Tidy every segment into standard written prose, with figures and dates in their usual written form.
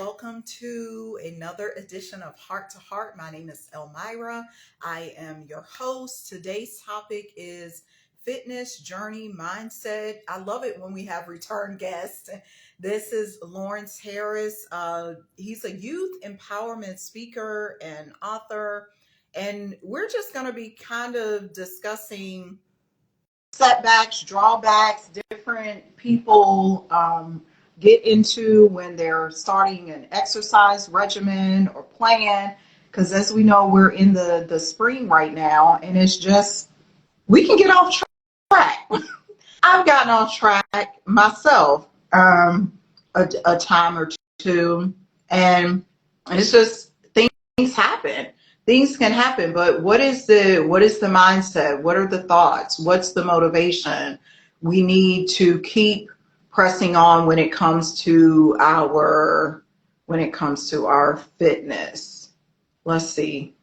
Welcome to another edition of Heart to Heart. My name is Elmira. I am your host. Today's topic is fitness, journey, mindset. I love it when we have return guests. This is Lawrence Harris. He's a youth empowerment speaker and author. And we're just going to be kind of discussing setbacks, drawbacks, different people get into when they're starting an exercise regimen or plan. Because as we know, we're in the spring right now, and it's just, we can get off track. I've gotten off track myself a time or two, and it's just things happen. Things can happen, but what is the mindset? What are the thoughts? What's the motivation? We need to keep pressing on when it comes to our fitness. Let's see.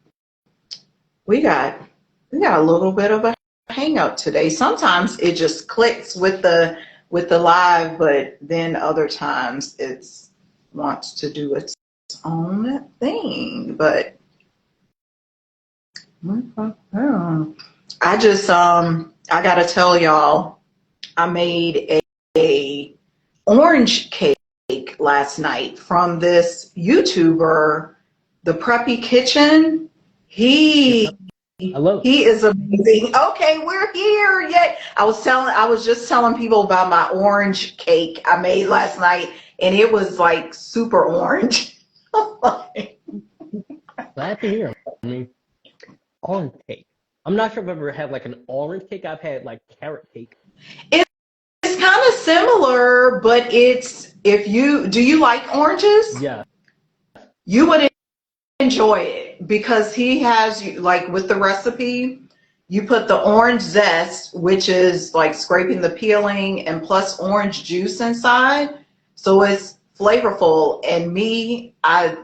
We got a little bit of a hang up today. Sometimes it just clicks with the live, but then other times it's wants to do its own thing. But I gotta tell y'all, I made a orange cake last night from this YouTuber, the Preppy Kitchen. He Hello. he is amazing. Okay, we're here. Yay. I was just telling people about my orange cake I made last night, and it was like super orange. Glad to hear. I mean, orange cake. I'm not sure if I've ever had like an orange cake. I've had like carrot cake. It's kind of similar, but it's if you do you like oranges? Yeah. You would enjoy it because he has you like with the recipe, you put the orange zest, which is like scraping the peeling and plus orange juice inside. So it's flavorful and I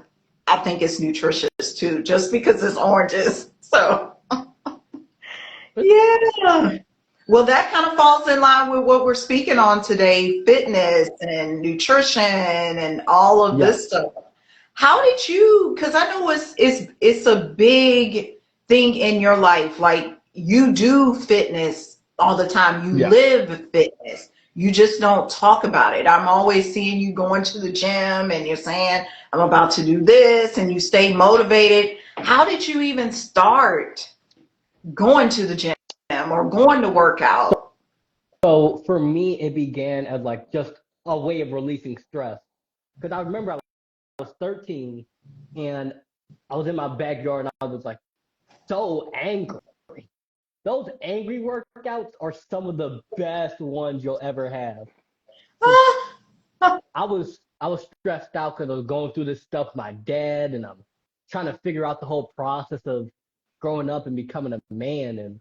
think it's nutritious too, just because it's oranges. So yeah. Well, that kind of falls in line with what we're speaking on today, fitness and nutrition and all of Yeah. this stuff. How did you, because I know it's a big thing in your life. Like you do fitness all the time. You Yeah. live fitness. You just don't talk about it. I'm always seeing you going to the gym and you're saying, I'm about to do this, and you stay motivated. How did you even start going to the gym or going to work out? So for me, it began as like just a way of releasing stress. Because I remember I was 13 and I was in my backyard and I was like so angry. Those angry workouts are some of the best ones you'll ever have. 'Cause I was stressed out because I was going through this stuff with my dad, and I'm trying to figure out the whole process of growing up and becoming a man, and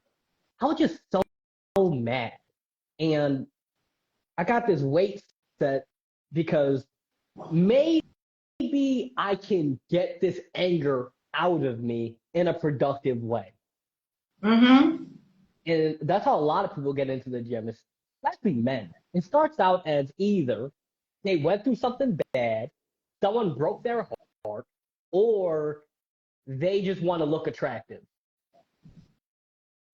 I was just so mad. And I got this weight set because maybe I can get this anger out of me in a productive way. Mm-hmm. And that's how a lot of people get into the gym, especially men. It starts out as either they went through something bad, someone broke their heart, or they just want to look attractive.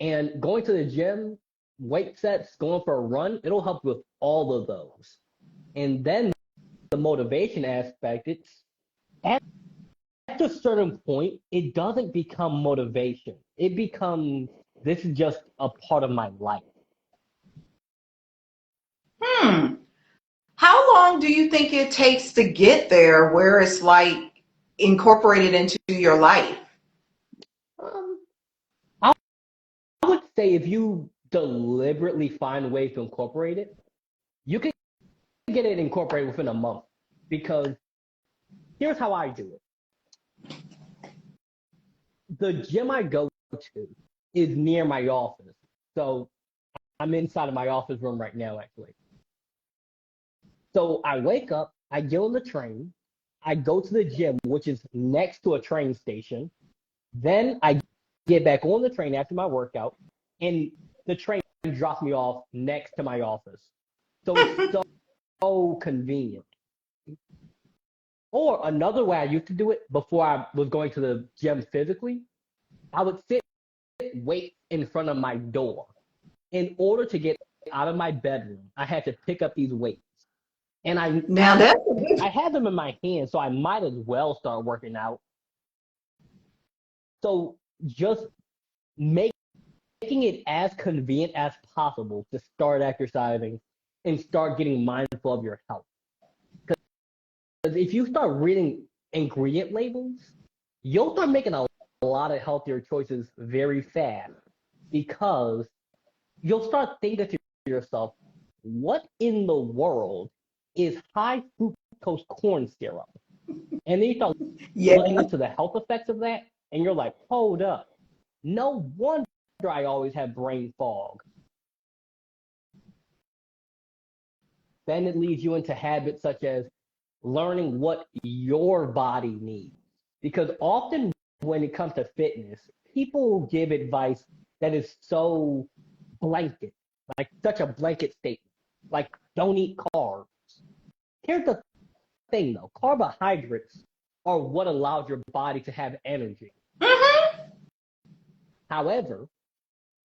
And going to the gym, weight sets, going for a run, it'll help with all of those. And then the motivation aspect, it's at a certain point, it doesn't become motivation. It becomes this is just a part of my life. Hmm. How long do you think it takes to get there where it's like incorporated into your life? Um, I would say if you deliberately find ways to incorporate it, you can get it incorporated within a month. Because here's how I do it. The gym I go to is near my office. So I'm inside of my office room right now, actually. So I wake up, I get on the train, I go to the gym, which is next to a train station. Then I get back on the train after my workout, and the train drops me off next to my office. So it's so convenient. Or another way I used to do it before I was going to the gym physically, I would sit weights in front of my door. In order to get out of my bedroom, I had to pick up these weights. And Now that's I had them in my hand, so I might as well start working out. So just making it as convenient as possible to start exercising and start getting mindful of your health. Because if you start reading ingredient labels, you'll start making a lot of healthier choices very fast because you'll start thinking to yourself, what in the world is high fructose corn syrup? And then you start yeah. looking into the health effects of that, and you're like, hold up. No wonder I always have brain fog. Then it leads you into habits such as learning what your body needs. Because often when it comes to fitness, people give advice that is so blanket, like such a blanket statement, like don't eat carbs. Here's the thing though, carbohydrates are what allows your body to have energy. Mm-hmm. However,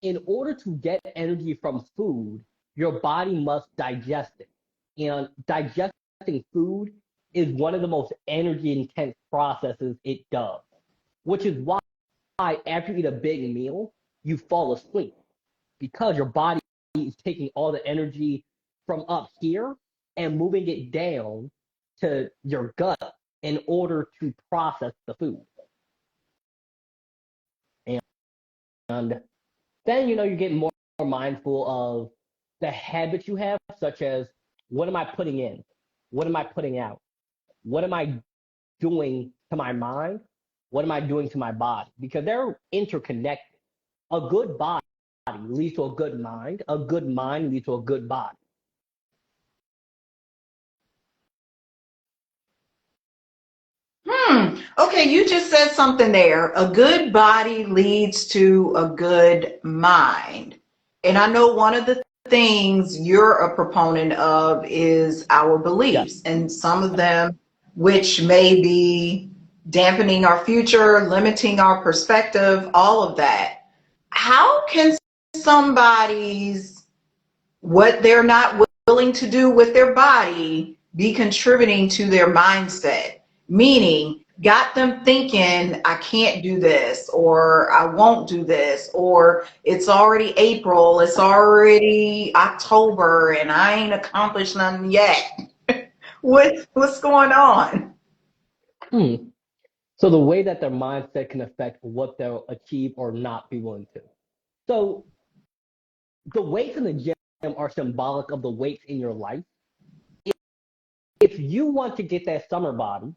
in order to get energy from food, your body must digest it. And digesting food is one of the most energy intense processes it does, which is why after you eat a big meal, you fall asleep because your body is taking all the energy from up here and moving it down to your gut in order to process the food. And then, you get more mindful of the habits you have, such as what am I putting in? What am I putting out? What am I doing to my mind? What am I doing to my body? Because they're interconnected. A good body leads to a good mind. A good mind leads to a good body. Okay, you just said something there. A good body leads to a good mind. And I know one of the things you're a proponent of is our Yeah. beliefs, and some of them which may be dampening our future, limiting our perspective, all of that. How can somebody's what they're not willing to do with their body be contributing to their mindset? Meaning, got them thinking, I can't do this, or I won't do this, or it's already April, it's already October, and I ain't accomplished nothing yet. What's going on? Hmm. So the way that their mindset can affect what they'll achieve or not be willing to. So the weights in the gym are symbolic of the weights in your life. If you want to get that summer body,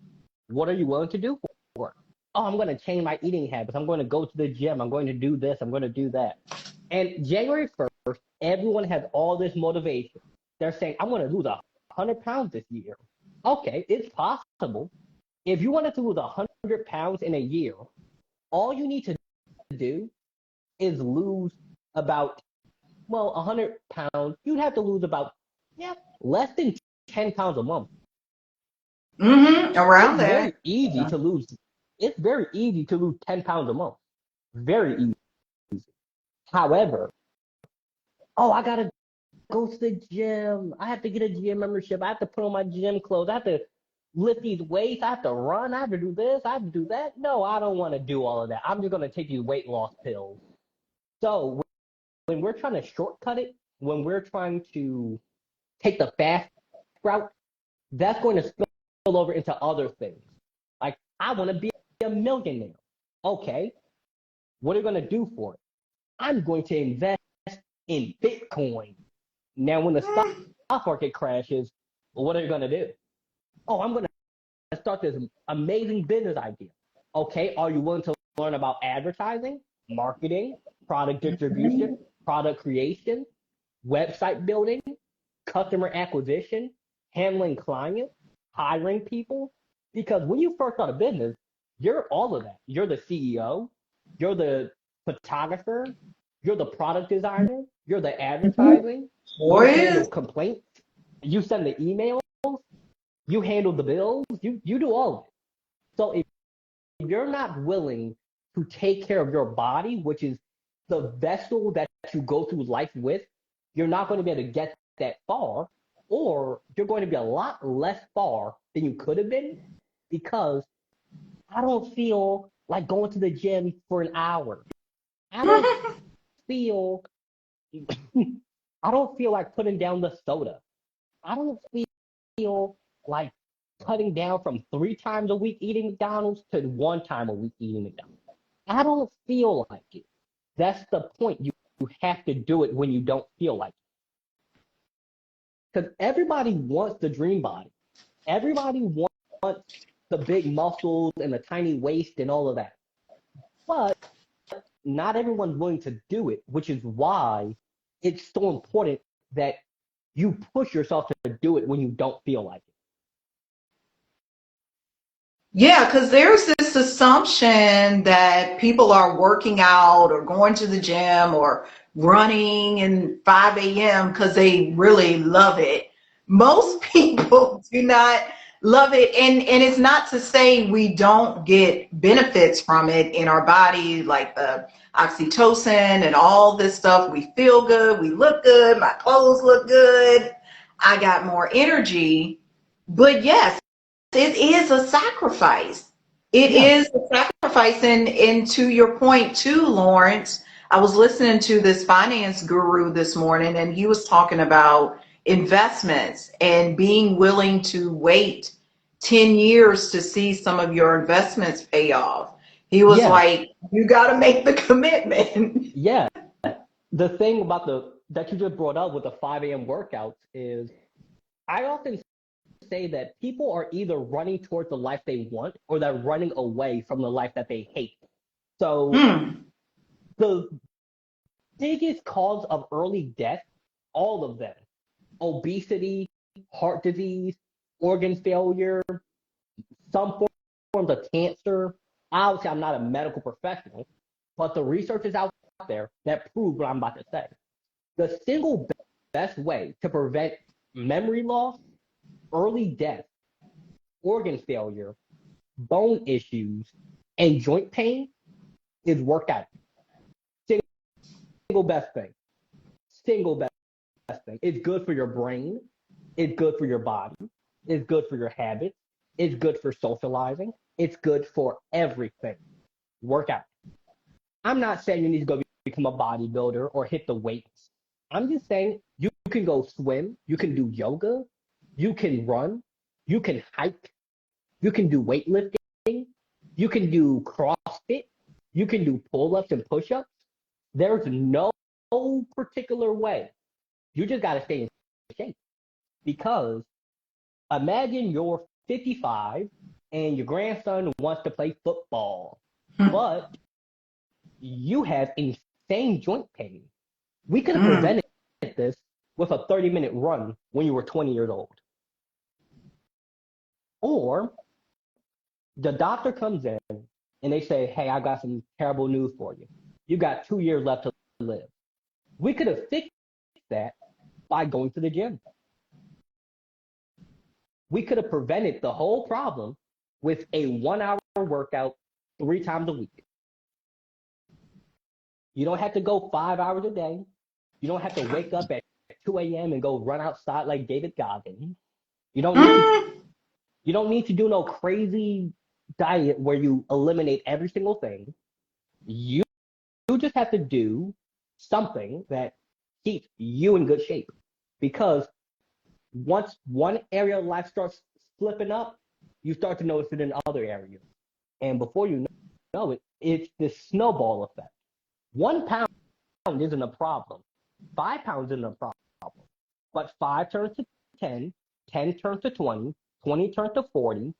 what are you willing to do for it? Oh, I'm going to change my eating habits. I'm going to go to the gym. I'm going to do this. I'm going to do that. And January 1st, everyone has all this motivation. They're saying, I'm going to lose 100 pounds this year. Okay, it's possible. If you wanted to lose 100 pounds in a year, all you need to do is lose about, 100 pounds. You'd have to lose about, less than 10 pounds a month. Mm-hmm. It's Around very that. easy to lose. It's very easy to lose 10 pounds a month. Very easy. However, oh, I gotta go to the gym. I have to get a gym membership. I have to put on my gym clothes. I have to lift these weights. I have to run. I have to do this. I have to do that. No, I don't want to do all of that. I'm just gonna take these weight loss pills. So when we're trying to shortcut it, when we're trying to take the fast route, that's going to spill over into other things. Like, I want to be a millionaire. Okay, what are you going to do for it? I'm going to invest in Bitcoin. Now, when the stock market crashes, well, what are you going to do? Oh, I'm going to start this amazing business idea. Okay, are you willing to learn about advertising, marketing, product distribution, product creation, website building, customer acquisition, handling clients, hiring people? Because when you first start a business, you're all of that. You're the CEO, you're the photographer, you're the product designer, you're the advertising, you Boy handle is. complaints, you send the emails, You handle the bills. You do all of it. So if you're not willing to take care of your body, which is the vessel that you go through life with, you're not going to be able to get that far, or you're going to be a lot less far than you could have been, because I don't feel like going to the gym for an hour. I don't feel I don't feel like putting down the soda. I don't feel like cutting down from 3 times a week eating McDonald's to 1 time a week eating McDonald's. I don't feel like it. That's the point. You have to do it when you don't feel like it. Because everybody wants the dream body. Everybody wants the big muscles and the tiny waist and all of that. But not everyone's willing to do it, which is why it's so important that you push yourself to do it when you don't feel like it. Yeah, because there's this assumption that people are working out or going to the gym or running in 5 a.m. because they really love it. Most people do not love it. And it's not to say we don't get benefits from it in our body, like the oxytocin and all this stuff. We feel good, we look good, my clothes look good, I got more energy. But yes, it is a sacrifice. It Yeah. is a sacrifice. And to your point too, Lawrence, I was listening to this finance guru this morning, and he was talking about investments and being willing to wait 10 years to see some of your investments pay off. He was Yeah. like, you got to make the commitment. Yeah. The thing about that you just brought up with the 5 a.m. workouts is I often say that people are either running towards the life they want or they're running away from the life that they hate. So Hmm. the biggest cause of early death, all of them, obesity, heart disease, organ failure, some forms of cancer. Obviously, I'm not a medical professional, but the research is out there that proves what I'm about to say. The single best way to prevent memory loss, early death, organ failure, bone issues, and joint pain is workout. Single best thing. Single best thing. It's good for your brain. It's good for your body. It's good for your habits. It's good for socializing. It's good for everything. Workout. I'm not saying you need to go become a bodybuilder or hit the weights. I'm just saying you can go swim, you can do yoga, you can run, you can hike, you can do weightlifting, you can do CrossFit, you can do pull-ups and push-ups. There's no particular way. You just got to stay in shape. Because imagine you're 55 and your grandson wants to play football, but you have insane joint pain. We could have prevented this with a 30-minute run when you were 20 years old. Or the doctor comes in and they say, hey, I got some terrible news for you. You got 2 years left to live. We could have fixed that by going to the gym. We could have prevented the whole problem with a 1 hour workout 3 times a week. You don't have to go 5 hours a day. You don't have to wake up at 2 a.m. and go run outside like David Goggins. You don't need to do no crazy diet where you eliminate every single thing. You just have to do something that keeps you in good shape. Because once one area of life starts slipping up, you start to notice it in other areas. And before you know it, it's this snowball effect. 1 pound isn't a problem. 5 pounds isn't a problem. But 5 turns to 10, 10 turns to 20, 20 turns to 40,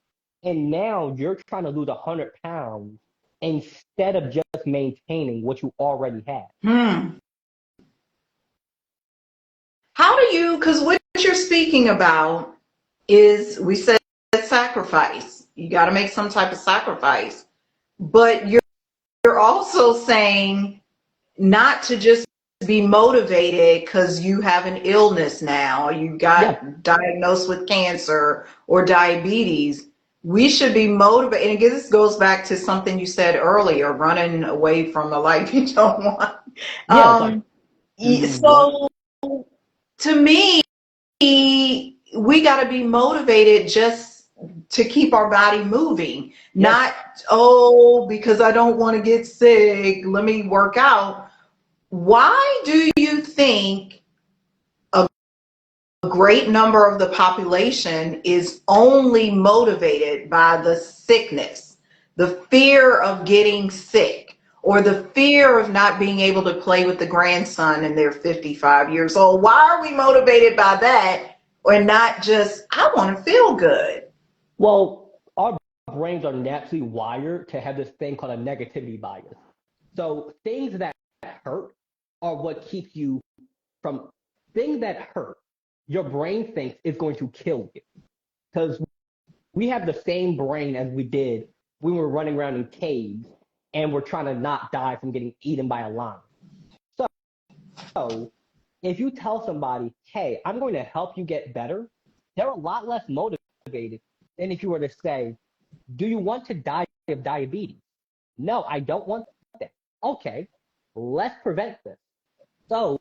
and now you're trying to lose 100 pounds instead of just maintaining what you already had. How do you, because what you're speaking about is, we said sacrifice. You got to make some type of sacrifice. But you're also saying not to just be motivated because you have an illness now, or you Yeah, got diagnosed with cancer or diabetes. We should be motivated. And again, this goes back to something you said earlier, running away from a life you don't want. yeah. It's like, Um, do you want? so to me, we got to be motivated just to keep our body moving, Yes. not, oh, because I don't want to get sick, let me work out. Why do you think a great number of the population is only motivated by the sickness, the fear of getting sick, or the fear of not being able to play with the grandson and they're 55 years old? Why are we motivated by that or not just, I want to feel good? Well, our brains are naturally wired to have this thing called a negativity bias. So things that hurt are what keeps you from things that hurt. Your brain thinks is going to kill you because we have the same brain as we did when we were running around in caves and we're trying to not die from getting eaten by a lion. So if you tell somebody, hey, I'm going to help you get better, they're a lot less motivated than if you were to say, do you want to die of diabetes? No, I don't want that. Okay, let's prevent this. So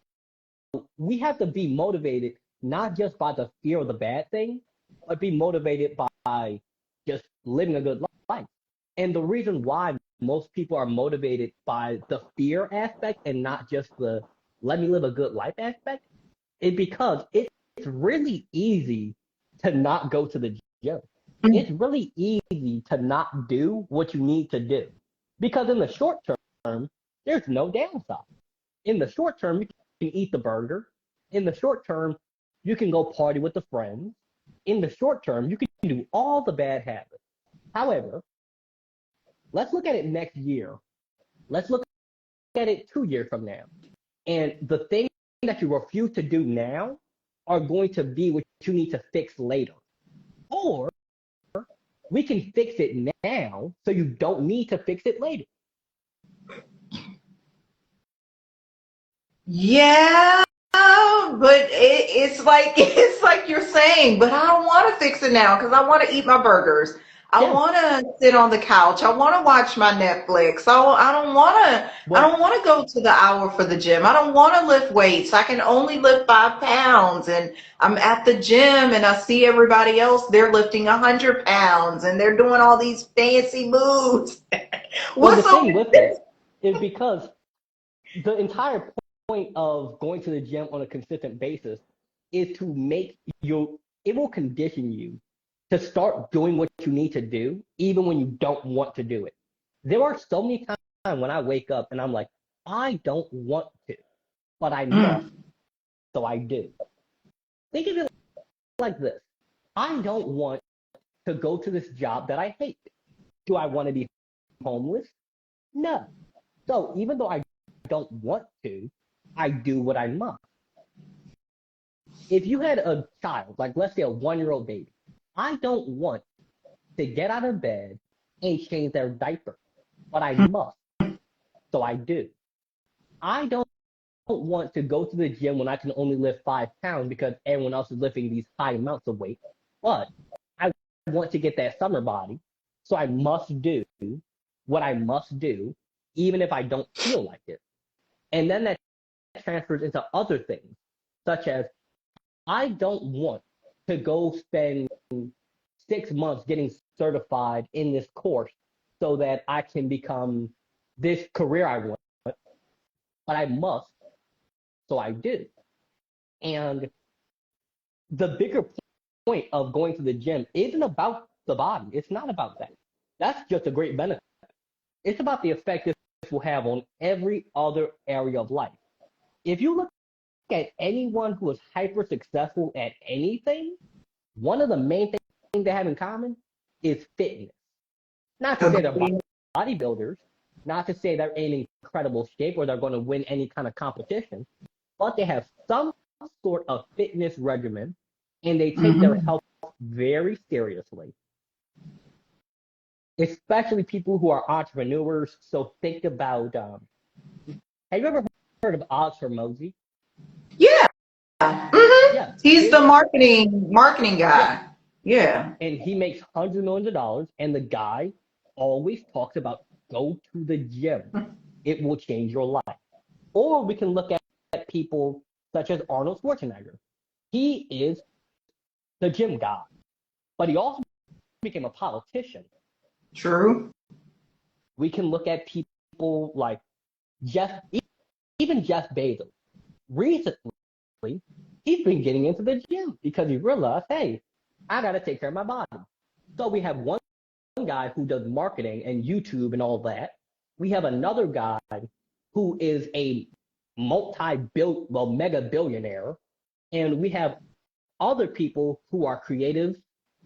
we have to be motivated not just by the fear of the bad thing, but be motivated by just living a good life. And the reason why most people are motivated by the fear aspect and not just the let me live a good life aspect is because it's really easy to not go to the gym. It's really easy to not do what you need to do because in the short term, there's no downside. In the short term, you can eat the burger. In the short term, you can go party with the friends. In the short term, you can do all the bad habits. However, let's look at it next year. Let's look at it 2 years from now. And the things that you refuse to do now are going to be what you need to fix later. Or we can fix it now so you don't need to fix it later. Yeah, but it's like it's like you're saying, but I don't want to fix it now because I want to eat my burgers. I Yeah. want to sit on the couch. I want to watch my Netflix. I don't want to. I Well, don't want to go to the hour for the gym. I don't want to lift weights. I can only lift 5 pounds, and I'm at the gym and I see everybody else. They're lifting 100 pounds and they're doing all these fancy moves. well, the What's so? thing with it is because the entire point of going to the gym on a consistent basis is to make you, it will condition you to start doing what you need to do, even when you don't want to do it. There are so many times when I wake up and I'm like, I don't want to, but I must, Mm, so I do. Think of it like this. I don't want to go to this job that I hate. Do I want to be homeless? No. So even though I don't want to, I do what I must. If you had a child, like let's say a 1 year old baby, I don't want to get out of bed and change their diaper, but I must, so I do. I don't want to go to the gym when I can only lift 5 pounds because everyone else is lifting these high amounts of weight, but I want to get that summer body, so I must do what I must do, even if I don't feel like it. And then that transfers into other things, such as I don't want to go spend 6 months getting certified in this course so that I can become this career I want, but I must, so I do. And the bigger point of going to the gym isn't about the body. It's not about that. That's just a great benefit. It's about the effect this will have on every other area of life. If you look at anyone who is hyper successful at anything, one of the main things they have in common is fitness. Not to say they're agree. bodybuilders, not to say they're in incredible shape or they're going to win any kind of competition, but they have some sort of fitness regimen and they take their Mhm. health very seriously, especially people who are entrepreneurs. So think about have you ever heard of Oz Hormozy? Yeah. Hmm. Yeah, He's the his marketing yeah, guy. Yeah. and he makes hundreds of millions of dollars. And the guy always talks about go to the gym; it will change your life. Or we can look at people such as Arnold Schwarzenegger. He is the gym guy, but he also became a politician. True. We can look at people like Jeff, even Jeff Bezos. Recently, he's been getting into the gym because he realized, hey, I got to take care of my body. So we have one guy who does marketing and YouTube and all that. We have another guy who is a mega billionaire. And we have other people who are creative.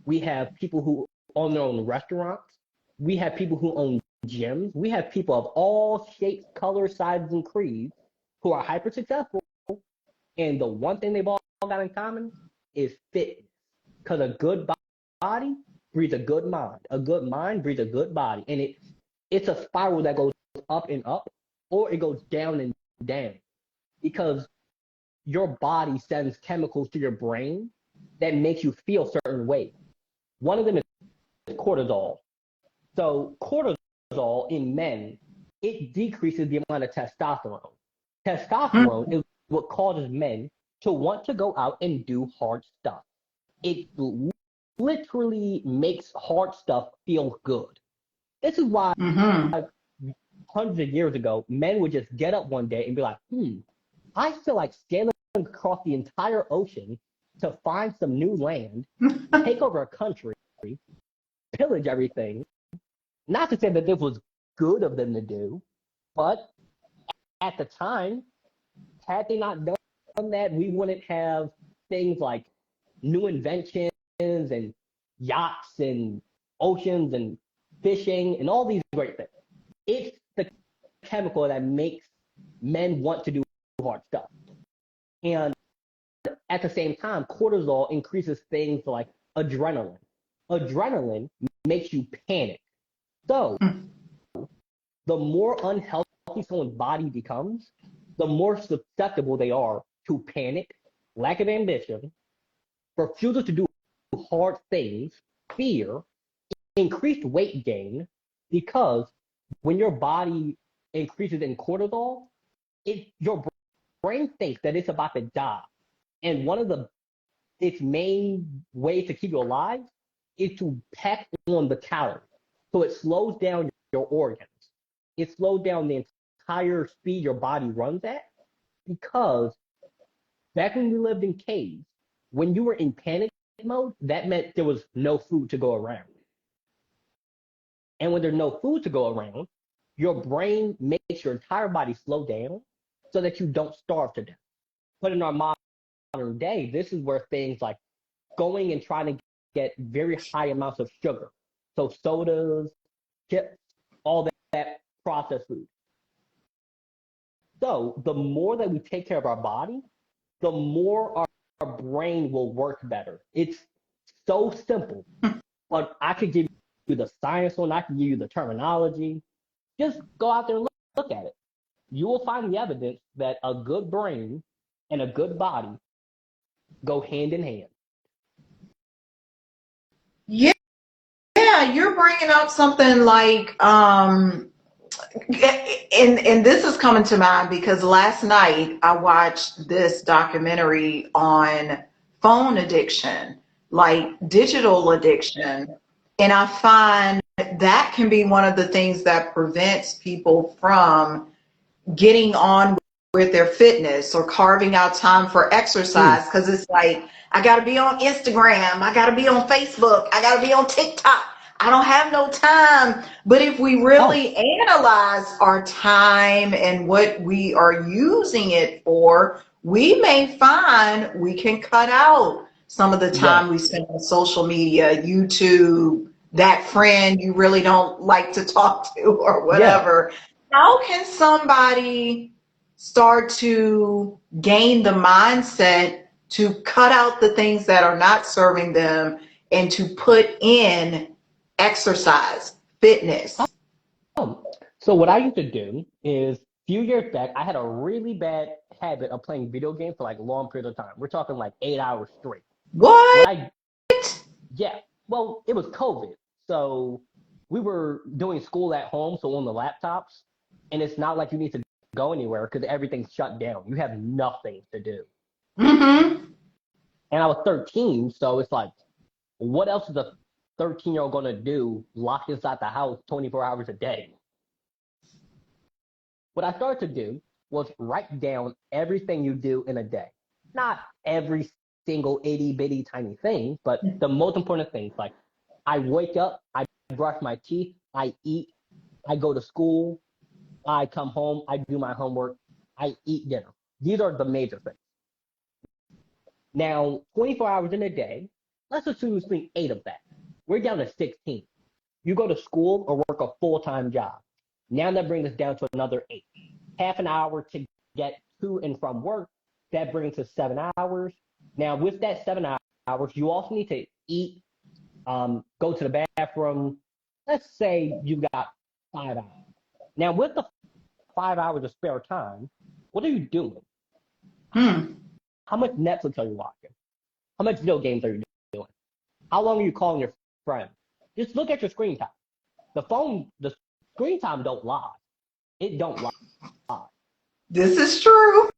We have people who own their own restaurants. We have people who own gyms. We have people of all shapes, colors, sizes, and creeds who are hyper successful. And the one thing they've all got in common is fitness. Because a good body breeds a good mind. A good mind breeds a good body. And it's a spiral that goes up and up, or it goes down and down. Because your body sends chemicals to your brain that makes you feel certain ways. One of them is cortisol. So cortisol in men, it decreases the amount of testosterone. Testosterone is what causes men to want to go out and do hard stuff. It literally makes hard stuff feel good. This is why Mm-hmm. hundreds of years ago, men would just get up one day and be like, I feel like sailing across the entire ocean to find some new land, take over a country, pillage everything. Not to say that this was good of them to do, but at the time, had they not done that, we wouldn't have things like new inventions and yachts and oceans and fishing and all these great things. It's the chemical that makes men want to do hard stuff. And at the same time, cortisol increases things like adrenaline. Adrenaline makes you panic. So the more unhealthy someone's body becomes, the more susceptible they are to panic, lack of ambition, refusal to do hard things, fear, increased weight gain, because when your body increases in cortisol, your brain thinks that it's about to die. And one of its main ways to keep you alive is to pack on the calories. So it slows down your organs. It slows down the entire speed your body runs at, because back when we lived in caves, when you were in panic mode, that meant there was no food to go around. And when there's no food to go around, your brain makes your entire body slow down so that you don't starve to death. But in our modern day, this is where things like going and trying to get very high amounts of sugar. So sodas, chips, all that processed food. So the more that we take care of our body, the more our brain will work better. It's so simple, but I could give you the science on, I can give you the terminology. Just go out there and look at it. You will find the evidence that a good brain and a good body go hand in hand. Yeah, yeah, you're bringing up something like, and this is coming to mind because last night I watched this documentary on phone addiction, like digital addiction, and I find that can be one of the things that prevents people from getting on with their fitness or carving out time for exercise, because it's like, I got to be on Instagram, I got to be on Facebook, I got to be on TikTok. I don't have no time. But if we really analyze our time and what we are using it for, we may find we can cut out some of the time we spend on social media, YouTube, that friend you really don't like to talk to or whatever. How can somebody start to gain the mindset to cut out the things that are not serving them and to put in exercise, fitness? So what I used to do is few years back, I had a really bad habit of playing video games for like long periods of time. We're talking like 8 hours straight. What What? I Yeah, well, it was COVID, so we were doing school at home, so on the laptops, and it's not like you need to go anywhere because everything's shut down. You have nothing to do. Mm-hmm. And I was 13, so it's like, what else is a 13-year-old going to do locked inside the house 24 hours a day? What I started to do was write down everything you do in a day. Not every single itty bitty tiny thing, but the most important things. Like, I wake up, I brush my teeth, I eat, I go to school, I come home, I do my homework, I eat dinner. These are the major things. Now, 24 hours in a day, let's assume you sleep 8 of that. We're down to 16. You go to school or work a full-time job. Now that brings us down to another 8. Half an hour to get to and from work, that brings us 7 hours. Now, with that 7 hours, you also need to eat, go to the bathroom. Let's say you got 5 hours. Now, with the 5 hours of spare time, what are you doing? Hmm. How much Netflix are you watching? How much video games are you doing? How long are you calling your friends? Just look at your screen time. The screen time don't lie. It don't lie. This is true.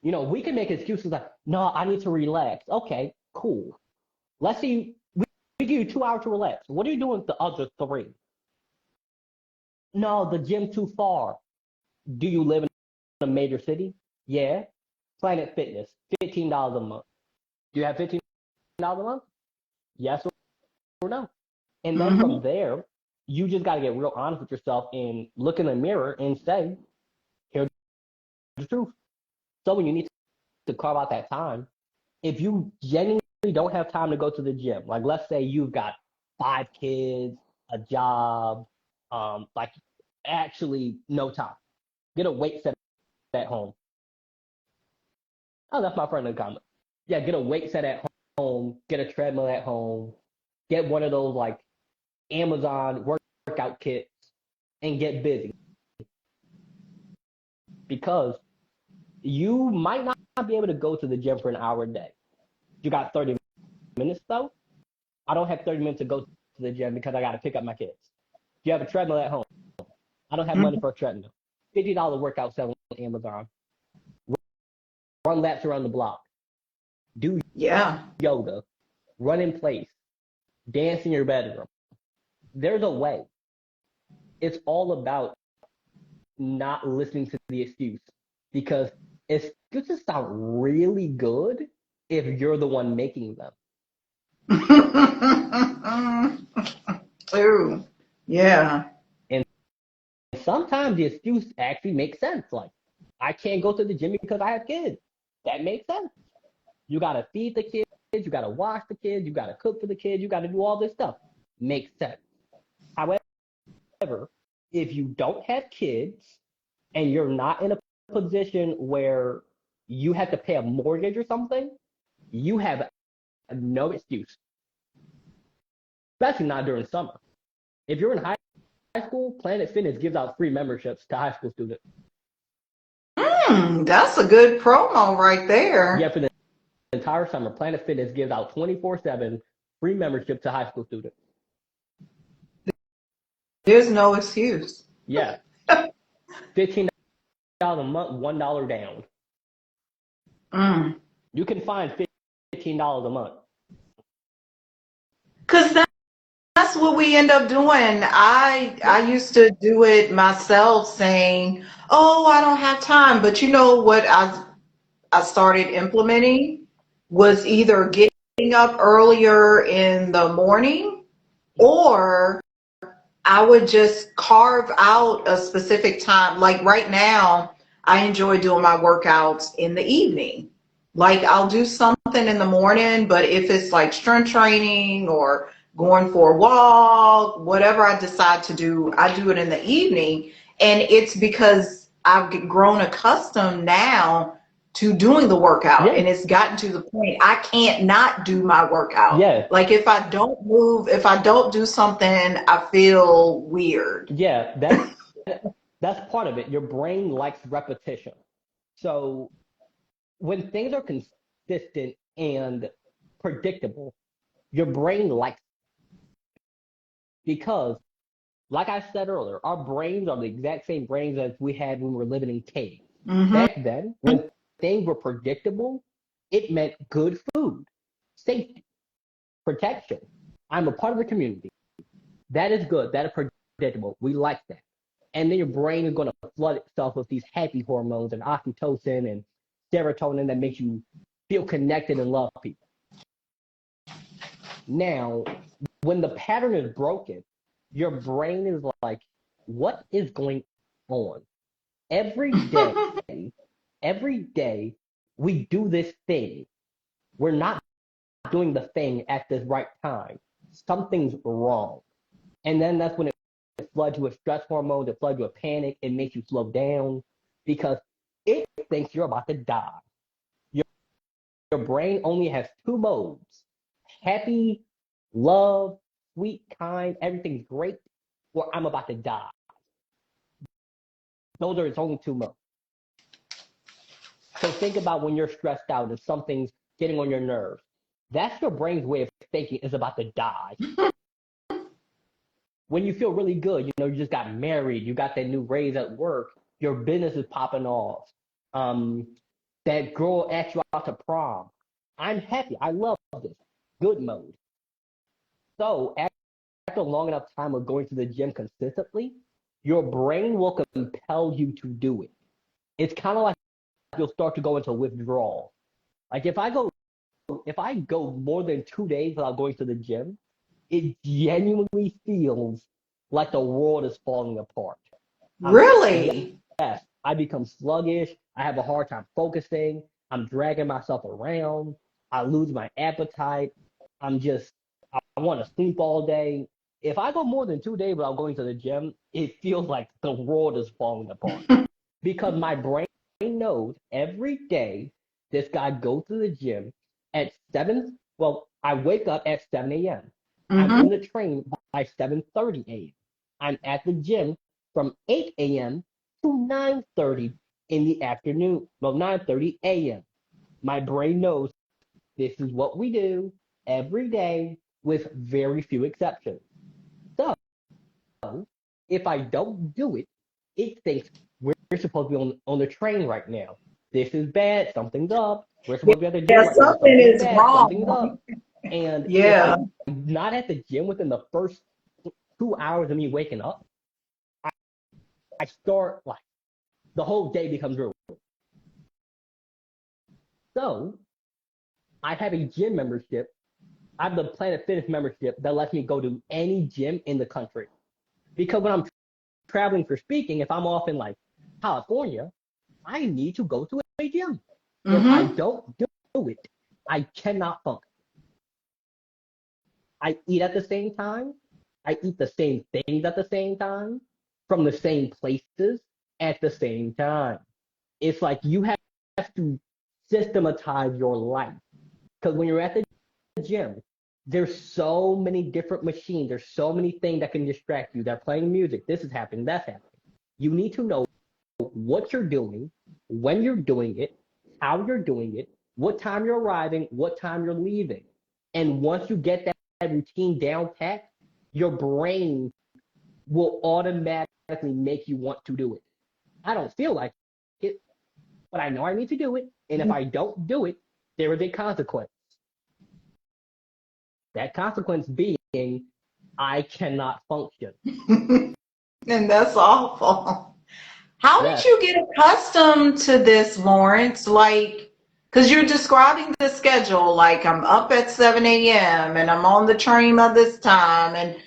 You know, we can make excuses like, no, I need to relax. Okay, cool. Let's see, we give you 2 hours to relax. What are you doing with the other 3? No, the gym too far. Do you live in a major city? Yeah. Planet Fitness, $15 a month. Do you have $15 a month? Yes or no? And then Mm-hmm. from there, you just got to get real honest with yourself and look in the mirror and say, here's the truth. So when you need to carve out that time, if you genuinely don't have time to go to the gym, like let's say you've got 5 kids, a job, like actually no time, get a weight set at home. Oh, that's my friend in the comment. Yeah, get a weight set at home, get a treadmill at home, get one of those like Amazon workout kits, and get busy. Because you might not be able to go to the gym for an hour a day. You got 30 minutes though. I don't have 30 minutes to go to the gym because I got to pick up my kids. You have a treadmill at home. I don't have money for a treadmill. $50 workout selling on Amazon. Run laps around the block. Do yoga. Run in place. Dance in your bedroom. There's a way. It's all about not listening to the excuse, because excuses sound really good if you're the one making them. True. Yeah. And sometimes the excuse actually makes sense. Like, I can't go to the gym because I have kids. That makes sense. You got to feed the kids. You got to wash the kids. You got to cook for the kids. You got to do all this stuff. Makes sense. However, if you don't have kids and you're not in a position where you have to pay a mortgage or something, you have no excuse, especially not during summer. If you're in high school, Planet Fitness gives out free memberships to high school students. That's a good promo right there. Yeah, for the entire summer, Planet Fitness gives out 24/7 free membership to high school students. There's no excuse. Yeah. $15 a month, $1 down. You can find $15 a month. Because that's what we end up doing. I used to do it myself, saying, "Oh, I don't have time." But you know what I started implementing was either getting up earlier in the morning, or I would just carve out a specific time. Like right now, I enjoy doing my workouts in the evening. Like I'll do something in the morning, but if it's like strength training or going for a walk, whatever I decide to do, I do it in the evening. And it's because I've grown accustomed now to doing the workout, and it's gotten to the point I can't not do my workout. Yeah. Like if I don't move, if I don't do something, I feel weird. Yeah, That's part of it. Your brain likes repetition. So when things are consistent and predictable, your brain likes because, like I said earlier, our brains are the exact same brains as we had when we were living in caves. Mm-hmm. Back then, when things were predictable, it meant good food, safety, protection. I'm a part of the community. That is good. That is predictable. We like that. And then your brain is going to flood itself with these happy hormones and oxytocin and serotonin that makes you feel connected and love people. Now, when the pattern is broken, your brain is like, what is going on? Every day, every day, we do this thing. We're not doing the thing at the right time. Something's wrong. And then that's when it floods you with stress hormones, it floods you with panic, it makes you slow down because it thinks you're about to die. Your brain only has two modes: happy, love, sweet, kind, everything's great, or I'm about to die. Those are its only two modes. So think about when you're stressed out and something's getting on your nerves. That's your brain's way of thinking is about to die. When you feel really good, you just got married, you got that new raise at work, your business is popping off. That girl asked you out to prom. I'm happy. I love this. Good mode. So after a long enough time of going to the gym consistently, your brain will compel you to do it. It's kind of like you'll start to go into withdrawal. Like if I go more than 2 days without going to the gym, it genuinely feels like the world is falling apart. Really? Yes, I become sluggish. I have a hard time focusing. I'm dragging myself around. I lose my appetite. I want to sleep all day. If I go more than 2 days without going to the gym, it feels like the world is falling apart because my brain knows every day this guy goes to the gym at 7. Well, I wake up at 7 a.m. I'm Mm-hmm. in the train by 7:30 a.m. I'm at the gym from 8 a.m. to 9:30 in the afternoon. Well, 9:30 a.m. My brain knows this is what we do every day with very few exceptions. So if I don't do it, it thinks we're supposed to be on the train right now. This is bad. Something's up. We're supposed to be at the gym Yeah, right now. something Something's is bad. Something's wrong. up. And if Yeah. I'm not at the gym within the first 2 hours of me waking up, I start like the whole day becomes ruined. So I have a gym membership. I have the Planet Fitness membership that lets me go to any gym in the country. Because when I'm traveling for speaking, if I'm off in like California, I need to go to a gym. If I Mm-hmm. don't do it, I cannot function. I eat at the same time. I eat the same things at the same time from the same places at the same time. It's like you have to systematize your life. Because when you're at the gym, there's so many different machines. There's so many things that can distract you. They're playing music. This is happening. That's happening. You need to know what you're doing, when you're doing it, how you're doing it, what time you're arriving, what time you're leaving. And once you get that routine down pat, your brain will automatically make you want to do it. I don't feel like it, but I know I need to do it. And if I don't do it, there is a consequence. That consequence being I cannot function. And that's awful. How did Yes. you get accustomed to this, Lawrence? Like, because you're describing the schedule, like I'm up at 7 a.m. and I'm on the train by this time. And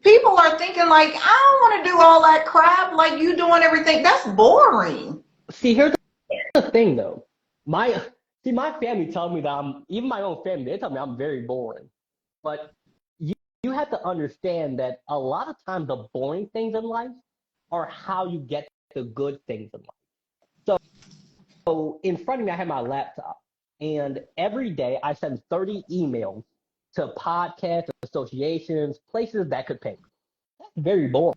people are thinking, like, I don't want to do all that crap. Like, you doing everything. That's boring. See, here's the thing though. My my family tells me that even my own family, they tell me I'm very boring. But you, you have to understand that a lot of times the boring things in life are how you get the good things in life. So in front of me, I have my laptop, and every day I send 30 emails to podcasts, associations, places that could pay. That's very boring.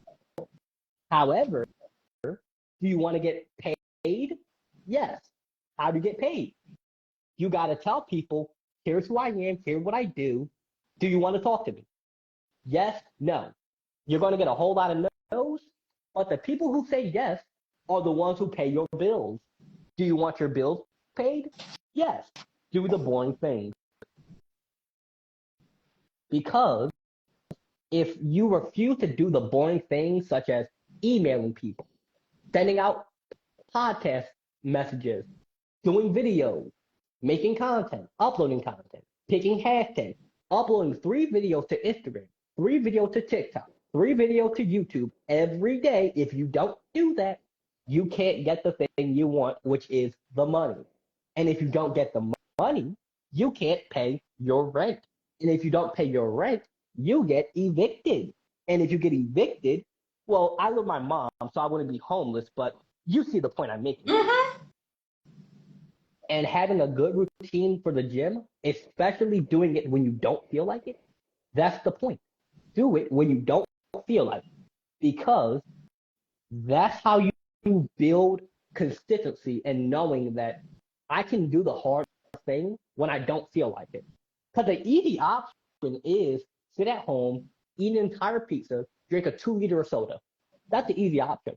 However, Do you want to get paid? Yes. How do you get paid? You got to tell people, here's who I am, here's what I do. Do you want to talk to me? Yes, no. You're going to get a whole lot of no's, but the people who say yes are the ones who pay your bills. Do you want your bills paid? Yes. Do the boring things. Because if you refuse to do the boring things, such as emailing people, sending out podcast messages, doing videos, making content, uploading content, picking hashtags, uploading 3 videos to Instagram, 3 videos to TikTok, 3 videos to YouTube every day. If you don't do that, you can't get the thing you want, which is the money. And if you don't get the money, you can't pay your rent. And if you don't pay your rent, you get evicted. And if you get evicted, well, I live with my mom, so I wouldn't be homeless, but you see the point I'm making. Mm-hmm. And having a good routine for the gym, especially doing it when you don't feel like it, that's the point. Do it when you don't feel like it, because that's how you build consistency and knowing that I can do the hard thing when I don't feel like it. Because the easy option is sit at home, eat an entire pizza, drink a 2-liter of soda. That's the easy option.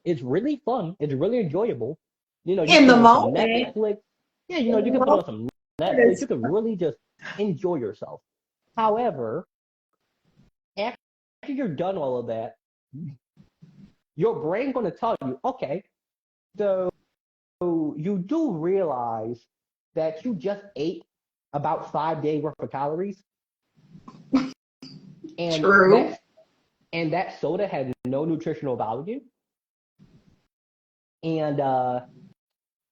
It's really fun. It's really enjoyable. You know, you In the can put on some moment. Netflix. Yeah, you know, you can put on some Netflix. You can really just enjoy yourself. However, after you're done all of that, your brain's going to tell you, okay, so you do realize that you just ate about 5 days worth of calories, and True. that soda has no nutritional value, and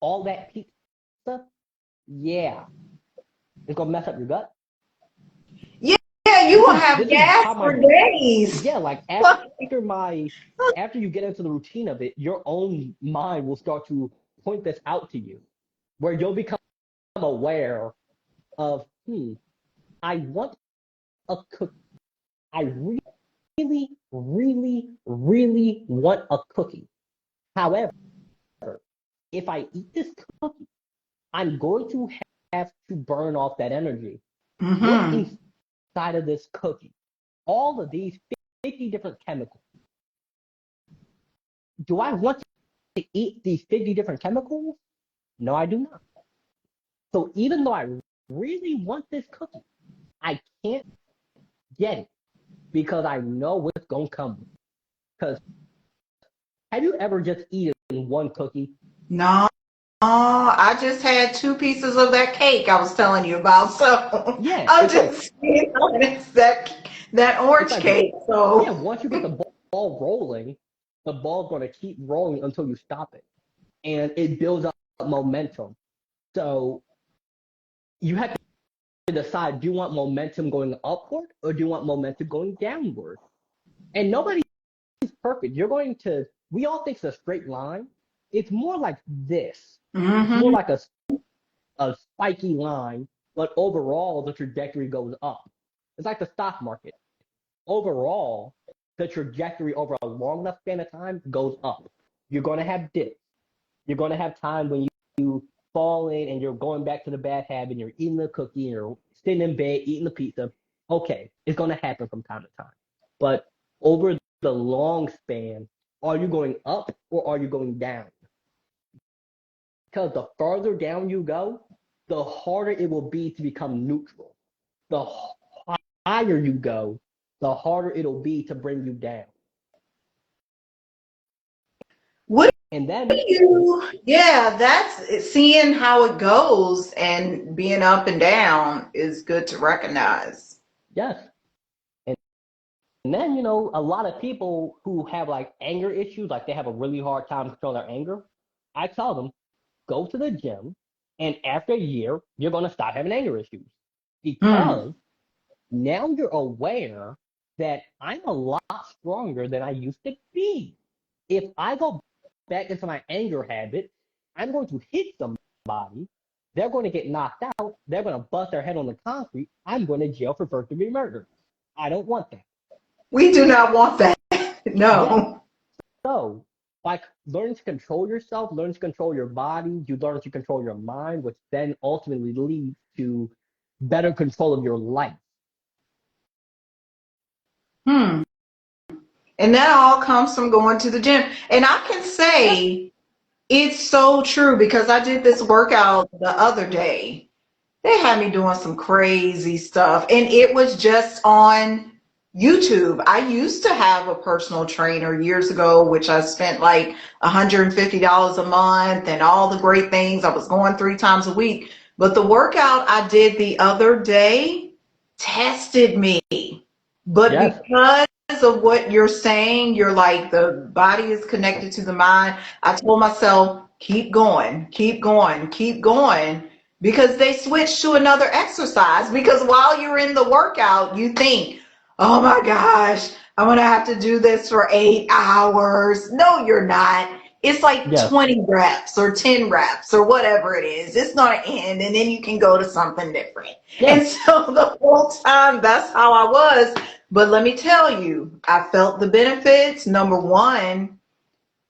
all that pizza, yeah, it's gonna mess up your gut. Yeah, you will have This is gas how for my days. yeah, like after you get into the routine of it, your own mind will start to point this out to you, where you'll become aware of, I want a cookie. I really, really, really want a cookie. However, if I eat this cookie, I'm going to have to burn off that energy. What's Mm-hmm. inside of this cookie? All of these 50 different chemicals. Do I want to eat these 50 different chemicals? No, I do not. So even though I really want this cookie, I can't get it because I know what's going to come. Because have you ever just eaten one cookie? No, I just had 2 pieces of that cake I was telling you about. So Yeah, I'm it's like just, it's that it's orange like cake. yeah. So Once you get the ball rolling, the ball's going to keep rolling until you stop it, and it builds up momentum. So you have to decide: do you want momentum going upward, or do you want momentum going downward? And nobody's perfect. We all think it's a straight line. It's more like this. It's more mm-hmm. like a spiky line, but overall the trajectory goes up. It's like the stock market. Overall, the trajectory over a long enough span of time goes up. You're going to have dips. You're going to have time when you fall in and you're going back to the bad habit and you're eating the cookie and you're sitting in bed eating the pizza. Okay, it's going to happen from time to time. But over the long span, are you going up or are you going down? Because the further down you go, the harder it will be to become neutral. The higher you go, the harder it'll be to bring you down. What And do then, yeah, that's seeing how it goes and being up and down is good to recognize. yes. And, and then, a lot of people who have like anger issues, like they have a really hard time controlling their anger, I tell them, go to the gym, and after a year, you're going to stop having anger issues. Mm. Because now you're aware that I'm a lot stronger than I used to be. If I go back into my anger habit, I'm going to hit somebody. They're going to get knocked out. They're going to bust their head on the concrete. I'm going to jail for first-degree murder. I don't want that. We do not want that. Yes. No. So like learning to control yourself, learning to control your body, you learn to control your mind, which then ultimately leads to better control of your life. Hmm. And that all comes from going to the gym. And I can Yeah. say it's so true because I did this workout the other day. They had me doing some crazy stuff, and it was just on YouTube. I used to have a personal trainer years ago, which I spent like $150 a month and all the great things. I was going 3 times a week. But the workout I did the other day tested me. But Yes. because of what you're saying, you're like the body is connected to the mind. I told myself, keep going, keep going, keep going, because they switched to another exercise. Because while you're in the workout, you think, oh my gosh, I'm going to have to do this for 8 hours. No, you're not. It's like Yes. 20 reps or 10 reps or whatever it is. It's going to end and then you can go to something different. Yeah. And so the whole time, that's how I was. But let me tell you, I felt the benefits. Number one,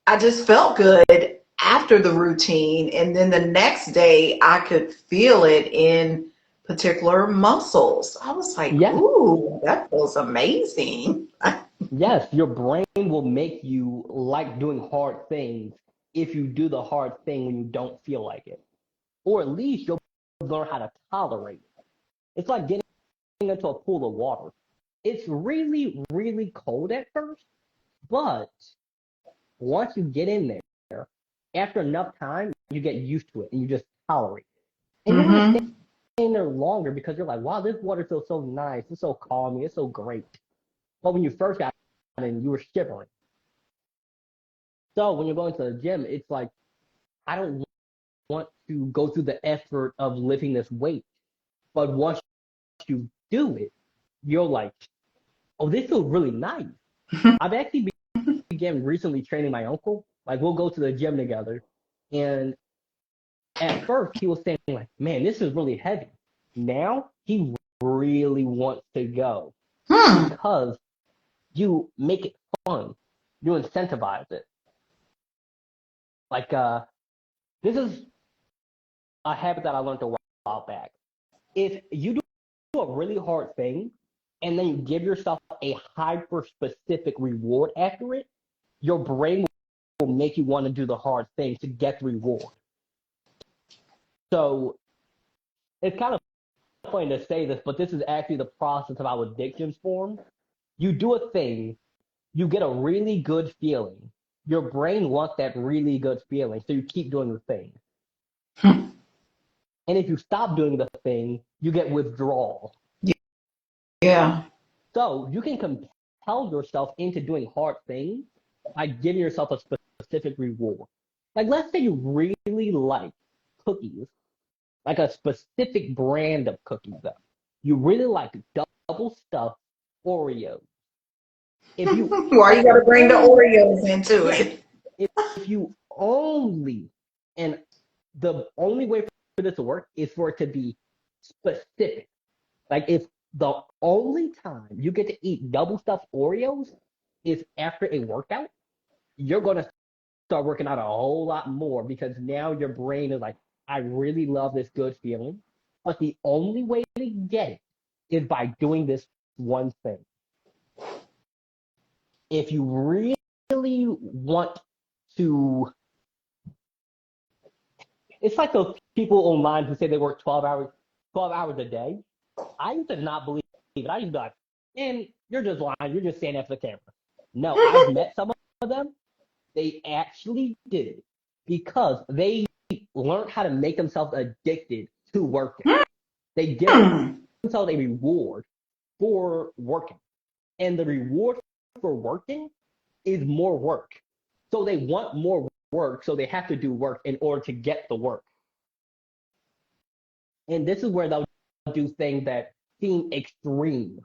I just felt good after the routine. And then the next day, I could feel it in particular muscles. I was like, Yes. ooh, that feels amazing. Yes. Your brain will make you like doing hard things if you do the hard thing when you don't feel like it. Or at least you'll learn how to tolerate it. It's like getting into a pool of water. It's really, really cold at first, but once you get in there, after enough time, you get used to it and you just tolerate it. And you want to stay Mm-hmm. in there longer because you're like, wow, this water feels so nice. It's so calming. It's so great. But when you first got in, you were shivering. So when you're going to the gym, it's like, I don't want to go through the effort of lifting this weight. But once you do it, you're like, oh, this feels really nice. I've actually began recently training my uncle. Like we'll go to the gym together. And at first he was saying like, man, this is really heavy. Now he really wants to go Hmm. because you make it fun. You incentivize it. Like this is a habit that I learned a while back. If you do a really hard thing and then you give yourself a hyper specific reward after it, your brain will make you want to do the hard thing to get the reward. So it's kind of funny to say this, but this is actually the process of how addictions form. You do a thing, you get a really good feeling. Your brain wants that really good feeling, so you keep doing the thing. And if you stop doing the thing, you get withdrawal. Yeah. So you can compel yourself into doing hard things by giving yourself a specific reward. Like, let's say you really like cookies, like a specific brand of cookies, though. You really like double stuffed Oreos. If you Why you got to bring the only, Oreos into yeah, it? if you only, and the only way for this to work is for it to be specific. Like if the only time you get to eat double stuffed Oreos is after a workout, you're gonna start working out a whole lot more because now your brain is like, I really love this good feeling, but the only way to get it is by doing this one thing. If you really want to, it's like those people online who say they work 12 hours a day. I used to not believe it. I used to be like, man, you're just lying. You're just saying that for the camera. No, I've met some of them. They actually did it because they learned how to make themselves addicted to working. They give Hmm. themselves a reward for working. And the reward for working is more work. So they want more work, so they have to do work in order to get the work. And this is where they'll do things that seem extreme.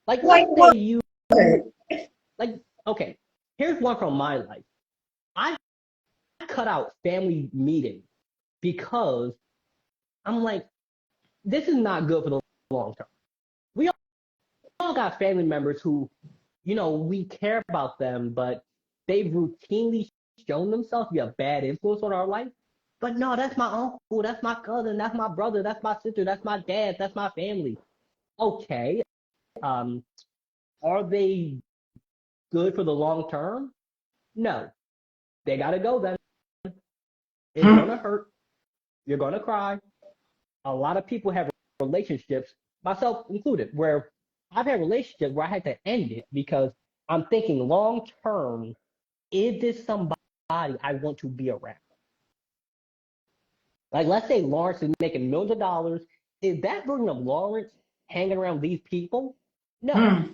Like, Like let's say what? you, like, okay, here's one from my life. I cut out family meetings because I'm like, this is not good for the long term. We all got family members who, we care about them, but they've routinely shown themselves to be a bad influence on our life. But no, that's my uncle, that's my cousin, that's my brother, that's my sister, that's my dad, that's my family. Okay. Um, are they good for the long term? No. They gotta go then. It's gonna hurt. You're gonna cry. A lot of people have relationships, myself included, where I've had relationships where I had to end it because I'm thinking long term, is this somebody I want to be around? Like, let's say Lawrence is making millions of dollars. Is that version of Lawrence hanging around these people? No.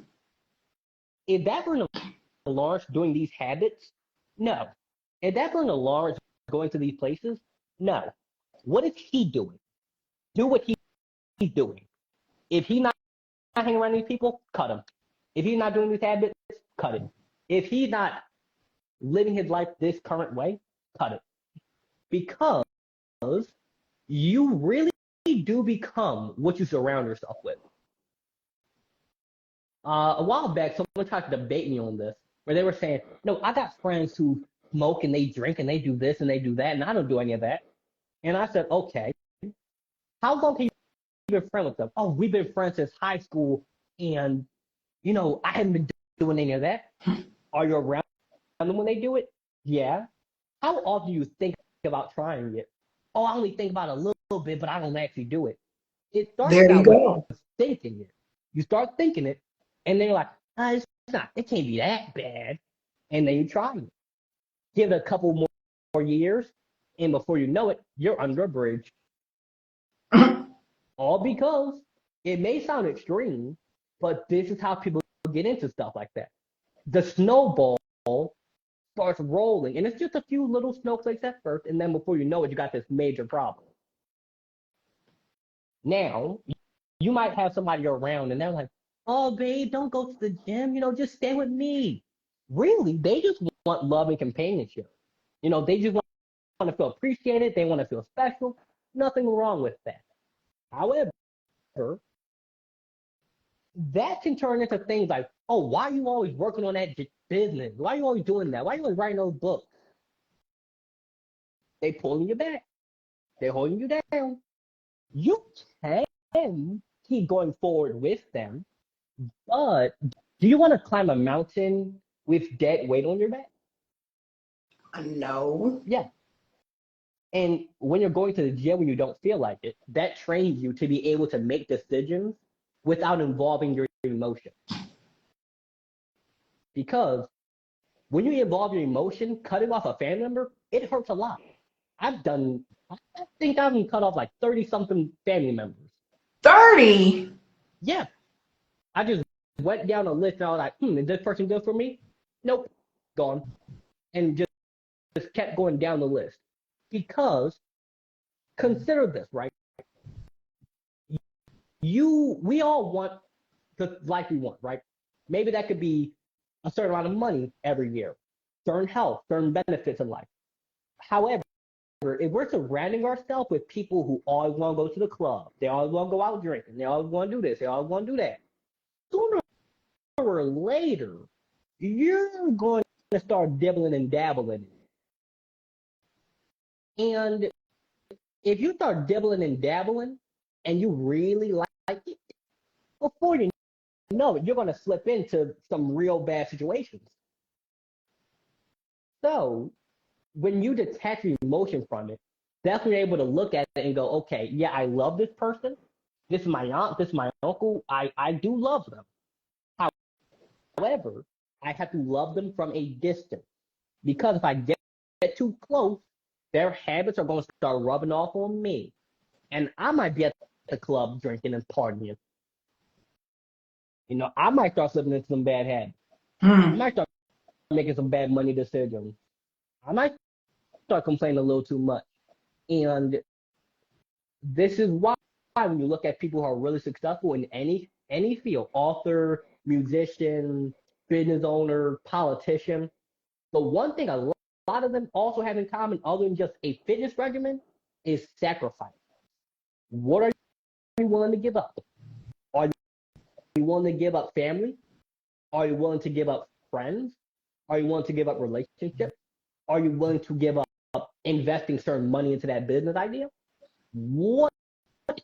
Is that version of Lawrence doing these habits? No. Is that version of Lawrence going to these places? No. What is he doing? Do what he's doing. If he's not hanging around these people, cut him. If he's not doing these habits, cut him. If he's not living his life this current way, cut it. Because you really do become what you surround yourself with. A while back, someone tried to debate me on this, where they were saying, no, I got friends who smoke and they drink and they do this and they do that, and I don't do any of that. And I said, okay, how long can you be friends with them? Oh, we've been friends since high school, and, I haven't been doing any of that. Are you around them when they do it? Yeah. How often do you think about trying it? Oh, I only think about it a little bit, but I don't actually do it. It starts out with thinking it. You start thinking it, and then you're like, it can't be that bad. And then you try it. Give it a couple more years, and before you know it, you're under a bridge. All because it may sound extreme, but this is how people get into stuff like that. The snowball starts rolling, and it's just a few little snowflakes at first, and then before you know it, you got this major problem. Now, you might have somebody around, and they're like, oh, babe, don't go to the gym, just stay with me. Really, they just want love and companionship. They just want to feel appreciated. They want to feel special. Nothing wrong with that. However, that can turn into things like, oh, why are you always working on that business? Why are you always doing that? Why are you always writing those books? They pulling you back. They're holding you down. You can keep going forward with them, but do you want to climb a mountain with dead weight on your back? No. Yeah. And when you're going to the gym when you don't feel like it, that trains you to be able to make decisions without involving your emotion. Because when you involve your emotion, cutting off a family member, it hurts a lot. I think I've cut off like 30-something family members. 30? Yeah. I just went down a list and I was like, is this person good for me? Nope. Gone. And just kept going down the list. Because consider this, right? We all want the life we want, right? Maybe that could be a certain amount of money every year, certain health, certain benefits in life. However, if we're surrounding ourselves with people who always want to go to the club, they always want to go out drinking, they always want to do this, they always want to do that, sooner or later, you're going to start dibbling and dabbling. And if you start dibbling and dabbling and you really like it, before you know it, you're going to slip into some real bad situations. So when you detach your emotion from it, that's when you're able to look at it and go, okay, yeah, I love this person. This is my aunt, this is my uncle. I do love them. However, I have to love them from a distance. Because if I get too close, their habits are going to start rubbing off on me. And I might be at the club drinking and partying. I might start slipping into some bad habits. I might start making some bad money decisions. I might start complaining a little too much. And this is why when you look at people who are really successful in any field, author, musician, business owner, politician, the one thing a lot of them also have in common, other than just a fitness regimen, is sacrifice. What are you willing to give up? Are you willing to give up family? Are you willing to give up friends? Are you willing to give up relationships? are you willing to give up investing certain money into that business idea? What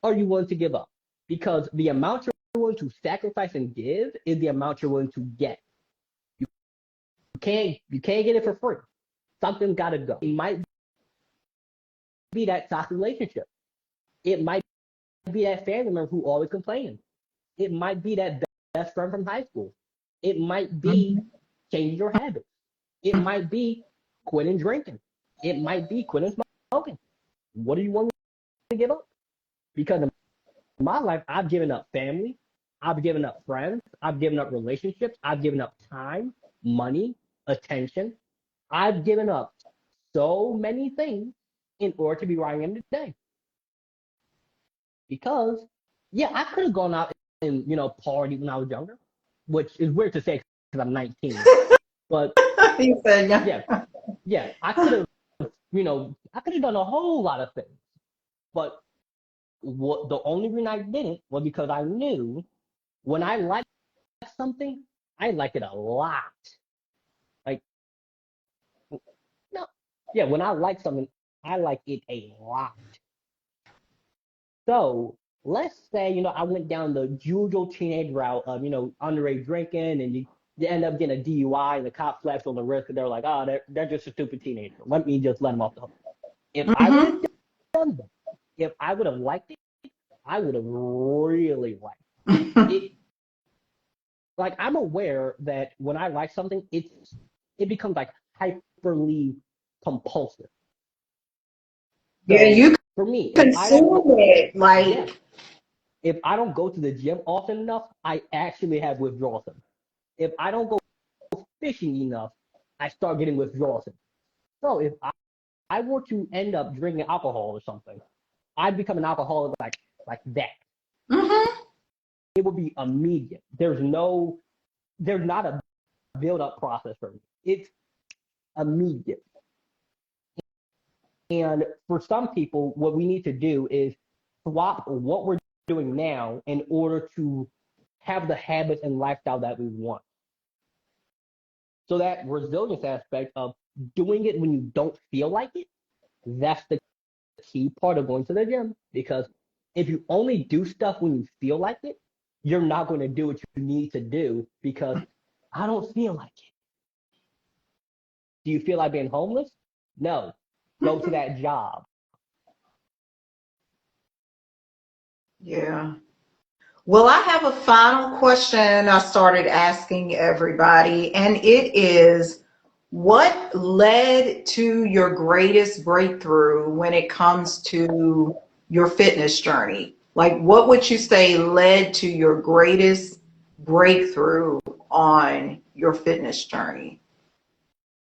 are you willing to give up? Because the amount you're willing to sacrifice and give is the amount you're willing to get. You can't get it for free. Something's got to go. It might be that toxic relationship. It might be that family member who always complaining. It might be that best friend from high school. It might be changing your habits. It might be quitting drinking. It might be quitting smoking. What are you willing to give up? Because in my life, I've given up family. I've given up friends. I've given up relationships. I've given up time, money, attention. I've given up so many things in order to be where I am today. Because, yeah, I could have gone out and, party when I was younger, which is weird to say because I'm 19. But, You said, yeah, I could have, I could have done a whole lot of things. But the only reason I didn't was because I knew when I like something, I like it a lot. Like, no, yeah, when I like something, I like it a lot. So let's say, I went down the usual teenage route of, underage drinking, and you end up getting a DUI and the cop slaps on the wrist and they're like, oh, they're just a stupid teenager. Let me just let them off the hook. If I would have done that, if I would have liked it, I would have really liked it. Like, I'm aware that when I like something, it becomes like hyperly compulsive. So, yeah, you for me, consume it. Like, yeah, if I don't go to the gym often enough, I actually have withdrawal symptoms. If I don't go fishing enough, I start getting withdrawal symptoms. So if I were to end up drinking alcohol or something, I'd become an alcoholic like that. It would be immediate. There's not a build-up process for me. It's immediate. And for some people, what we need to do is swap what we're doing now in order to have the habits and lifestyle that we want. So that resilience aspect of doing it when you don't feel like it, that's the key part of going to the gym. Because if you only do stuff when you feel like it, you're not going to do what you need to do because I don't feel like it. Do you feel like being homeless? No. Go to that job. yeah. Well, I have a final question I started asking everybody, and it is, what led to your greatest breakthrough when it comes to your fitness journey? Like, what would you say led to your greatest breakthrough on your fitness journey?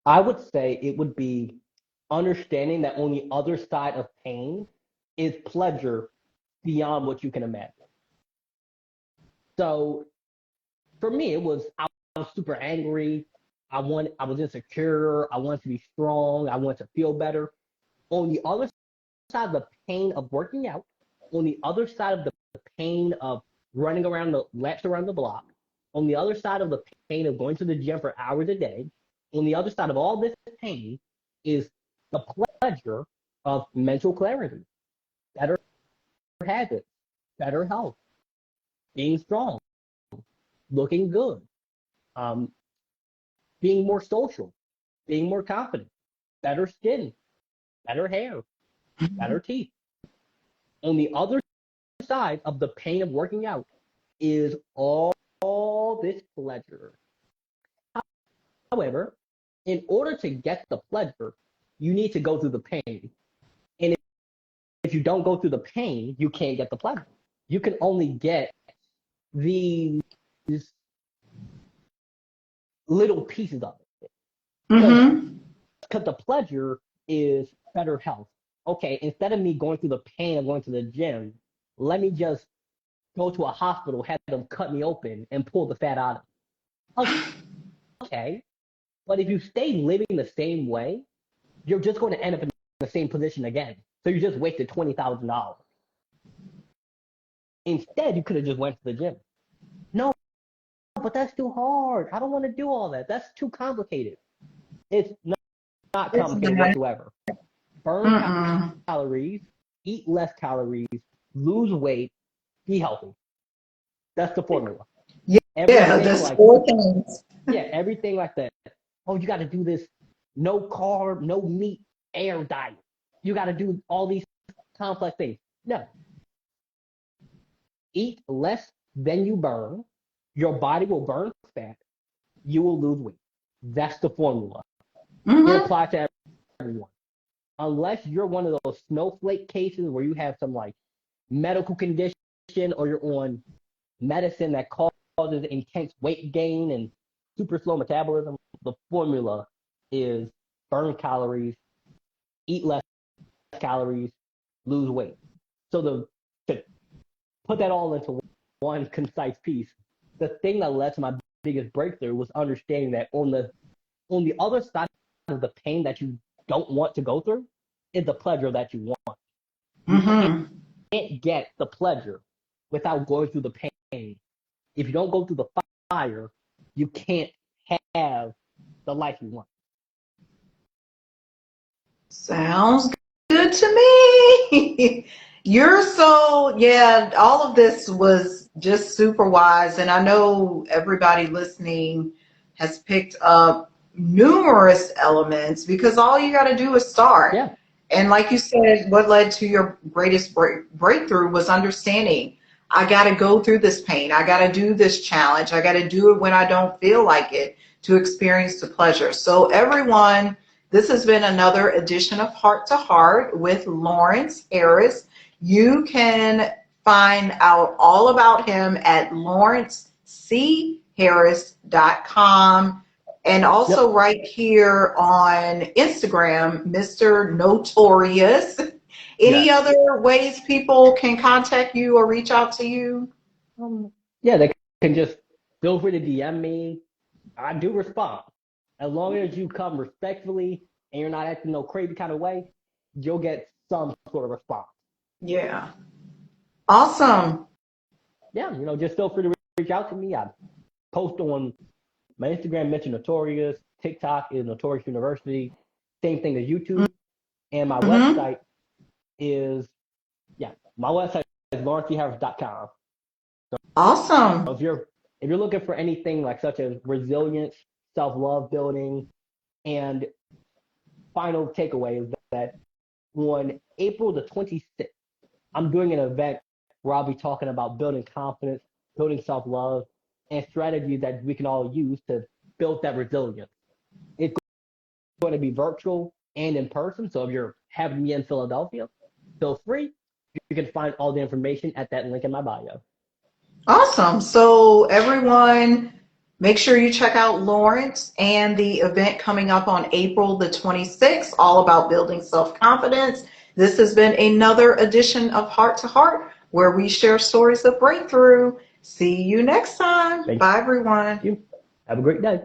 I would say it would be understanding that on the other side of pain is pleasure beyond what you can imagine. So for me, I was super angry. I was insecure. I wanted to be strong. I wanted to feel better. On the other side of the pain of working out, on the other side of the pain of running around the laps around the block, on the other side of the pain of going to the gym for hours a day, on the other side of all this pain is the pleasure of mental clarity, better habits, better health, being strong, looking good, um, being more social, being more confident, better skin, better hair, better teeth. On the other side of the pain of working out is all this pleasure. However, in order to get the pleasure, you need to go through the pain. And if you don't go through the pain, you can't get the pleasure. You can only get these little pieces of it. Because the pleasure is better health. Okay, instead of me going through the pain of going to the gym, let me just go to a hospital, have them cut me open, and pull the fat out of me. Okay, but if you stay living the same way, you're just going to end up in the same position again. So you just wasted $20,000. Instead, you could have just went to the gym. No, but that's too hard. I don't want to do all that. That's too complicated. It's not It's complicated not. whatsoever. Burn Mm-mm. calories, eat less calories, lose weight, be healthy. That's the formula. Yeah, Everything that's like, four things. yeah, everything like that. Oh, you got to do this no carb, no meat, air diet. You got to do all these complex things. No, eat less than you burn. Your body will burn fat. You will lose weight. That's the formula. It Mm-hmm. applies to everyone. Unless you're one of those snowflake cases where you have some like medical condition or you're on medicine that causes intense weight gain and super slow metabolism, the formula is burn calories, eat less calories, lose weight. So to put that all into one concise piece, the thing that led to my biggest breakthrough was understanding that on the other side of the pain that you don't want to go through is the pleasure that you want. You Mm-hmm. can't get the pleasure without going through the pain. If you don't go through the fire, you can't have the life you want. Sounds good to me. Yeah, all of this was just super wise. And I know everybody listening has picked up numerous elements because all you got to do is start. Yeah. And like you said, what led to your greatest breakthrough was understanding I got to go through this pain. I got to do this challenge. I got to do it when I don't feel like it to experience the pleasure. So, everyone, this has been another edition of Heart to Heart with Lawrence Harris. You can find out all about him at lawrencecharris.com and also Yep. right here on Instagram, Mr. Notorious. Any Yes. other ways people can contact you or reach out to you? Yeah, they can just feel free to DM me. I do respond. As long as you come respectfully and you're not acting no crazy kind of way, you'll get some sort of response. Yeah. Awesome. Yeah, just feel free to reach out to me. I post on my Instagram, mention Notorious. TikTok is Notorious University. Same thing as YouTube. And my Mm-hmm. website is, yeah, my website is lawrenceharris.com. Awesome. If you're looking for anything like such as resilience, self-love building, and final takeaway is that on April the 26th, I'm doing an event where I'll be talking about building confidence, building self-love, and strategies that we can all use to build that resilience. It's going to be virtual and in person. So if you're having me in Philadelphia, feel free. You can find all the information at that link in my bio. Awesome. So, everyone, make sure you check out Lawrence and the event coming up on April the 26th, all about building self confidence. This has been another edition of Heart to Heart, where we share stories of breakthrough. See you next time. Thank Bye, everyone. you. Have a great day.